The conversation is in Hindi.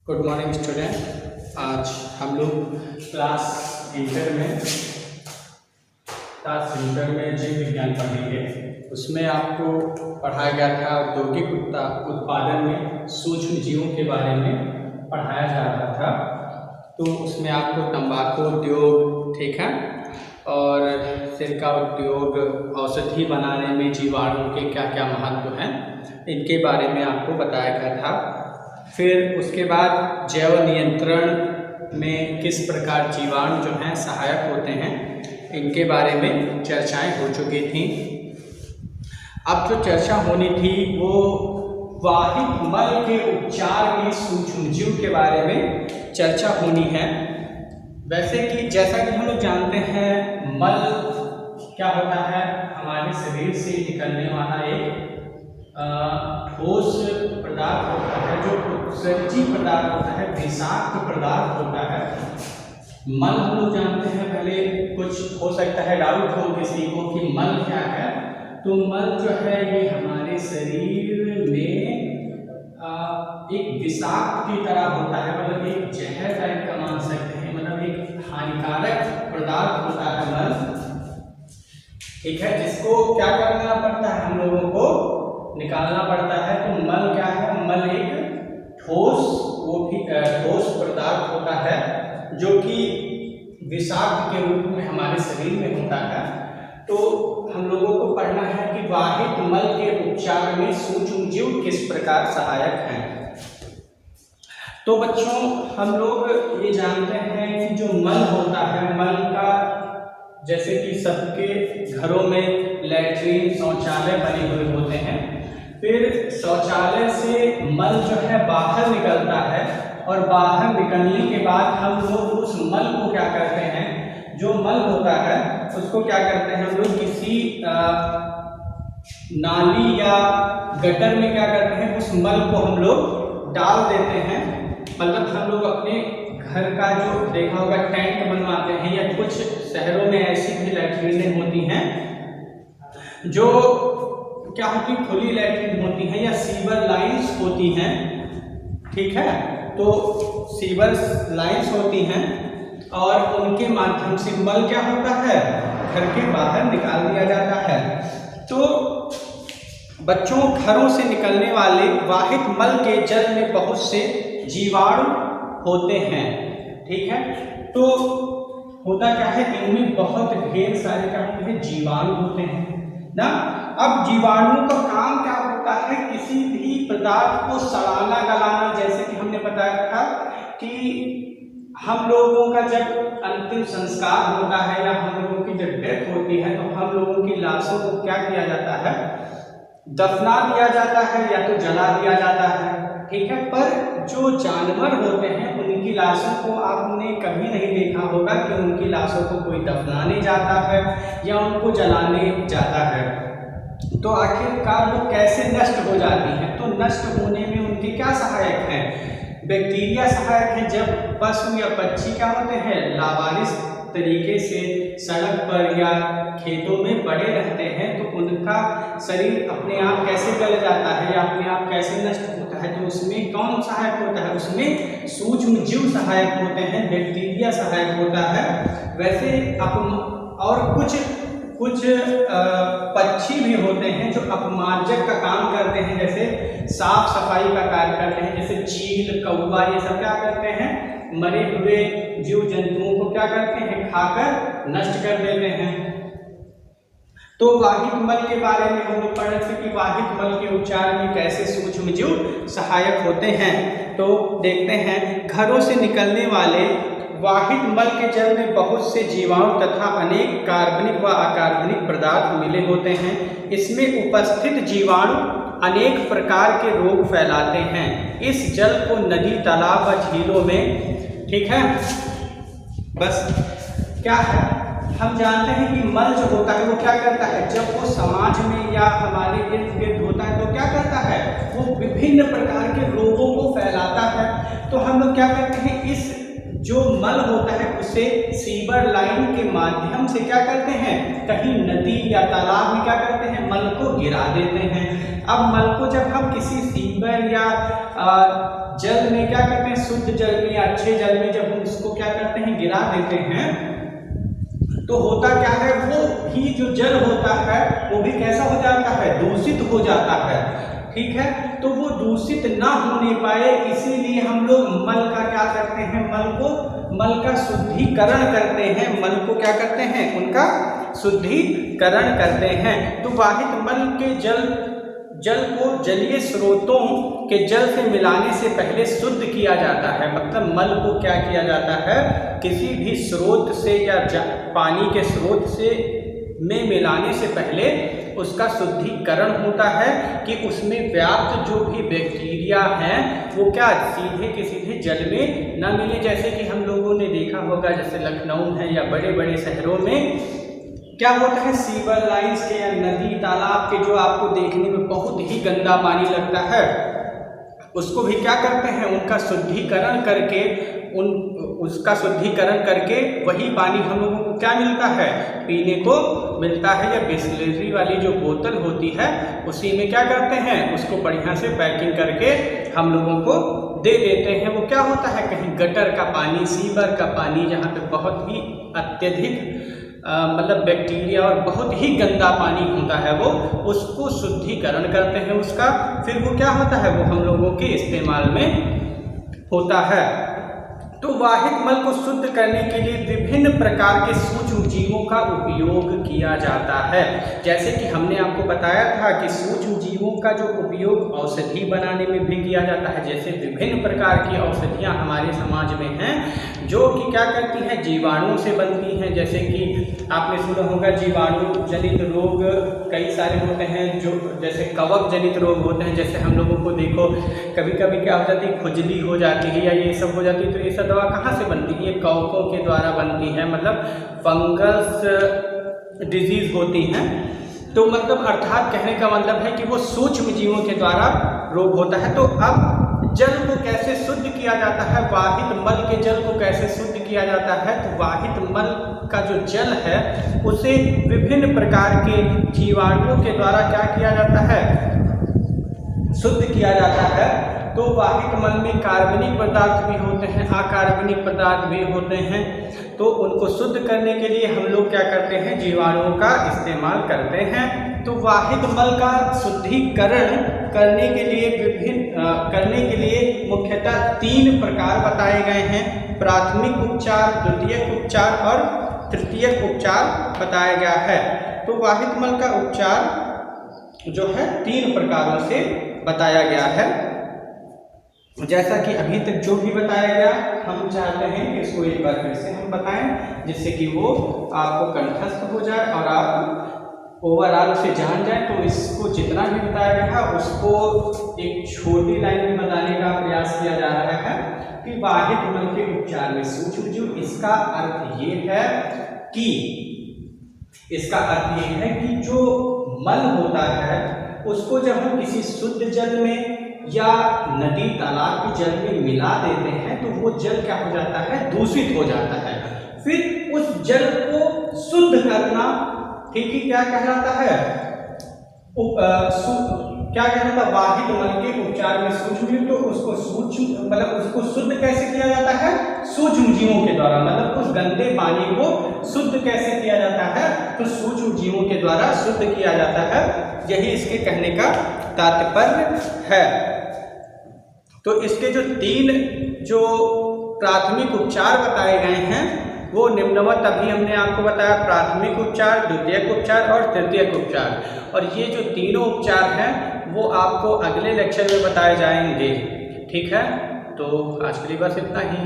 Good morning student. आज हम लोग क्लास इंटर में जीव विज्ञान पढ़ेंगे। उसमें आपको पढ़ाया गया था औद्योगिक उत्पादन में सूक्ष्म जीवों के बारे में पढ़ाया जा रहा था। तो उसमें आपको तंबाकू उद्योग, ठीक है, और सिरका उद्योग, औषधि बनाने में जीवाणुओं के क्या क्या महत्व हैं, इनके बारे में आपको बताया गया था। फिर उसके बाद जैव नियंत्रण में किस प्रकार जीवाणु जो हैं सहायक होते हैं, इनके बारे में चर्चाएं हो चुकी थी। अब जो चर्चा होनी थी वो वाहित मल के उपचार में सूक्ष्मजीव के बारे में चर्चा होनी है। वैसे कि जैसा कि हम लोग जानते हैं, मल क्या होता है, हमारे शरीर से निकलने वाला एक ठोस पदार्थ होता है, जो उत्सर्जी पदार्थ होता है, विषाक्त पदार्थ होता है। मल हम लोग जानते हैं, पहले कुछ हो सकता है डाउट हो किसी को कि मल क्या है। तो मल जो है ये हमारे शरीर में एक विषाक्त की तरह होता है, मतलब एक जहर टाइप का मान सकते हैं, मतलब एक हानिकारक पदार्थ होता है मल, ठीक है, जिसको क्या करना पड़ता है, हम लोगों को निकालना पड़ता है। तो मल क्या है, मल एक ठोस, वो भी ठोस पदार्थ होता है जो कि विषाक्त के रूप में हमारे शरीर में होता है। तो हम लोगों को पढ़ना है कि वाहित मल के उपचार में सूक्ष्मजीव किस प्रकार सहायक हैं। तो बच्चों, हम लोग ये जानते हैं कि जो मल होता है, मल का जैसे कि सबके घरों में लैट्रिन, शौचालय बने हुए होते हैं। फिर शौचालय से मल जो है बाहर निकलता है, और बाहर निकलने के बाद हम लोग उस मल को क्या करते हैं, जो मल होता है उसको क्या करते हैं, हम लोग किसी नाली या गटर में क्या करते हैं, उस मल को हम लोग डाल देते हैं। मतलब हम लोग अपने घर का जो देखा होगा टैंक बनवाते हैं, या कुछ शहरों में ऐसी भी लैट्रिनें होती हैं जो क्या होती, खुली लैट्रिन होती हैं, या सीवर लाइंस होती हैं, ठीक है। तो सीवर लाइंस होती हैं और उनके माध्यम से मल क्या होता है, घर के बाहर निकाल दिया जाता है। तो बच्चों, घरों से निकलने वाले वाहित मल के जल में बहुत से जीवाणु होते हैं, ठीक है। तो होता क्या है, इनमें बहुत ढेर सारे क्या होते हैं, जीवाणु होते हैं ना। अब जीवाणुओं का काम क्या होता है, किसी भी पदार्थ को सड़ाना गलाना। जैसे कि हमने बताया था कि हम लोगों का जब अंतिम संस्कार होता है, या हम लोगों की जब डेथ होती है, तो हम लोगों की लाशों को क्या किया जाता है, दफना दिया जाता है या तो जला दिया जाता है, ठीक है। पर जो जानवर होते हैं, उनकी लाशों को आपने कभी नहीं देखा होगा कि उनकी लाशों को कोई दफनाने जाता है या उनको जलाने जाता है। तो आखिरकार वो कैसे नष्ट हो जाती हैं, तो नष्ट होने में उनके क्या सहायक हैं, बैक्टीरिया सहायक हैं। जब पशु या पक्षी क्या होते हैं, लावारिस तरीके से सड़क पर या खेतों में पड़े रहते हैं, तो उनका शरीर अपने आप कैसे गल जाता है या अपने आप कैसे नष्ट होता है, तो उसमें कौन सहायक होता है, उसमें सूक्ष्म जीव सहायक होते हैं, बैक्टीरिया सहायक होता है। वैसे और कुछ पक्षी भी होते हैं जो अपमार्जक का काम करते हैं, जैसे साफ सफाई का कार्य करते हैं, जैसे चील, कौवा, ये सब क्या करते हैं, मरे हुए जीव जंतुओं को क्या करते हैं, खाकर नष्ट कर देते हैं। तो वाहित मल के बारे में हम लोग पढ़ रहे थे कि वाहित मल के उपचार में कैसे सूक्ष्मजीव सहायक होते हैं। तो देखते हैं, घरों से निकलने वाले वाहित मल के जल में बहुत से जीवाणु तथा अनेक कार्बनिक व अकार्बनिक पदार्थ मिले होते हैं। इसमें उपस्थित जीवाणु अनेक प्रकार के रोग फैलाते हैं। इस जल को नदी, तालाब व झीलों में, ठीक है, बस क्या है, हम जानते हैं कि मल जो होता है वो क्या करता है, जब वो समाज में या हमारे इर्द गिर्द होता है तो क्या करता है, वो विभिन्न प्रकार के रोगों को फैलाता है। तो हम लोग क्या करते हैं, इस जो मल होता है उसे सीवर लाइन के माध्यम से क्या करते हैं, कहीं नदी या तालाब में क्या करते हैं, हैं, मल को गिरा देते हैं। अब मल को जब हम किसी सीवर या जल में क्या करते हैं, शुद्ध जल में या अच्छे जल में जब हम उसको क्या करते हैं, गिरा देते हैं, तो होता क्या है, वो भी जो जल होता है वो भी कैसा हो जाता है, दूषित हो जाता है। ठीक है, तो वो दूषित ना होने पाए इसीलिए हम लोग मल का क्या करते हैं, मल का शुद्धिकरण करते हैं। मल को क्या करते हैं, उनका शुद्धिकरण करते हैं। तो वाहित मल के जल को जलीय स्रोतों के जल से मिलाने से पहले शुद्ध किया जाता है। मतलब मल को क्या किया जाता है, किसी भी स्रोत से या पानी के स्रोत से में मिलाने से पहले उसका शुद्धिकरण होता है कि उसमें व्याप्त जो भी बैक्टीरिया हैं वो क्या सीधे के सीधे जल में ना मिले। जैसे कि हम लोगों ने देखा होगा, जैसे लखनऊ है या बड़े बड़े शहरों में क्या होता है, सीवर लाइन्स के या नदी तालाब के जो आपको देखने में बहुत ही गंदा पानी लगता है, उसको भी क्या करते हैं, उनका शुद्धिकरण करके उसका शुद्धिकरण करके वही पानी हम लोगों को क्या मिलता है, पीने को मिलता है। या बिस्लरी वाली जो बोतल होती है उसी में क्या करते हैं, उसको बढ़िया से पैकिंग करके हम लोगों को दे देते हैं। वो क्या होता है, कहीं गटर का पानी, सीवर का पानी, जहाँ पे बहुत ही अत्यधिक मतलब बैक्टीरिया और बहुत ही गंदा पानी होता है, वो उसको शुद्धिकरण करते हैं उसका, फिर वो क्या होता है, वो हम लोगों के इस्तेमाल में होता है। तो वाहित मल को शुद्ध करने के लिए विभिन्न प्रकार के सूक्ष्म जीवों का उपयोग किया जाता है। जैसे कि हमने आपको बताया था कि सूक्ष्म जीवों का जो उपयोग औषधि बनाने में भी किया जाता है। जैसे विभिन्न प्रकार की औषधियाँ हमारे समाज में हैं जो कि क्या करती हैं, जीवाणु से बनती हैं। जैसे कि आपने सुना होगा जीवाणु जनित रोग कई सारे होते हैं, जो जैसे कवक जनित रोग होते हैं। जैसे हम लोगों को देखो कभी कभी क्या हो जाती है, खुजली हो जाती है या ये सब हो जाती है, तो ये सब दवा कहाँ से बनती है, ये कवकों के द्वारा बनती है, मतलब फंगस डिजीज होती हैं। तो मतलब अर्थात कहने का मतलब है कि वो सूक्ष्म जीवों के द्वारा रोग होता है। तो अब जल को कैसे शुद्ध किया जाता है, वाहित मल के जल को कैसे शुद्ध किया जाता है, तो वाहित मल का जो जल है उसे विभिन्न प्रकार के जीवाणुओं के द्वारा क्या किया जाता है, शुद्ध किया जाता है। तो वाहित मल में कार्बनिक पदार्थ भी होते हैं, अकार्बनिक पदार्थ भी होते हैं। तो उनको शुद्ध करने के लिए हम लोग क्या करते हैं, जीवाणुओं का इस्तेमाल करते हैं। तो वाहित मल का शुद्धिकरण करने के लिए मुख्यतः 3 प्रकार बताए गए हैं। प्राथमिक उपचार, द्वितीयक उपचार और तृतीयक उपचार बताया गया है। तो वाहित मल का उपचार जो है 3 प्रकारों से बताया गया है। जैसा कि अभी तक जो भी बताया गया, हम चाहते हैं कि इसको एक बार फिर से हम बताएं, जिससे कि वो आपको कंठस्थ हो जाए और आप ओवरऑल उसे जान जाए। तो इसको जितना भी बताया गया है उसको एक छोटी लाइन में बताने का प्रयास किया जा रहा है कि वाहित मल के उपचार में सूक्ष्म जीव, इसका अर्थ ये है कि जो मल होता है उसको जब हम किसी शुद्ध जल में या नदी तालाब के जल में मिला देते हैं तो वो जल क्या हो जाता है, दूषित हो जाता है। फिर उस जल को शुद्ध करना ठीक ही क्या कहलाता है, क्या कहना था, वाहित मल के उपचार में सूक्ष्म जीव। तो उसको सूक्ष्म मतलब उसको शुद्ध कैसे किया जाता है, सूक्ष्म जीवों के द्वारा। मतलब उस गंदे पानी को शुद्ध कैसे किया जाता है, तो सूक्ष्म जीवों के द्वारा शुद्ध किया जाता है। यही इसके कहने का तात्पर्य है। तो इसके जो 3 जो प्राथमिक उपचार बताए गए हैं वो निम्नवत अभी हमने आपको बताया, प्राथमिक उपचार, द्वितीयक उपचार और तृतीयक उपचार। और ये जो तीनों उपचार हैं वो आपको अगले लेक्चर में बताए जाएंगे। ठीक है, तो आज के लिए बस इतना ही।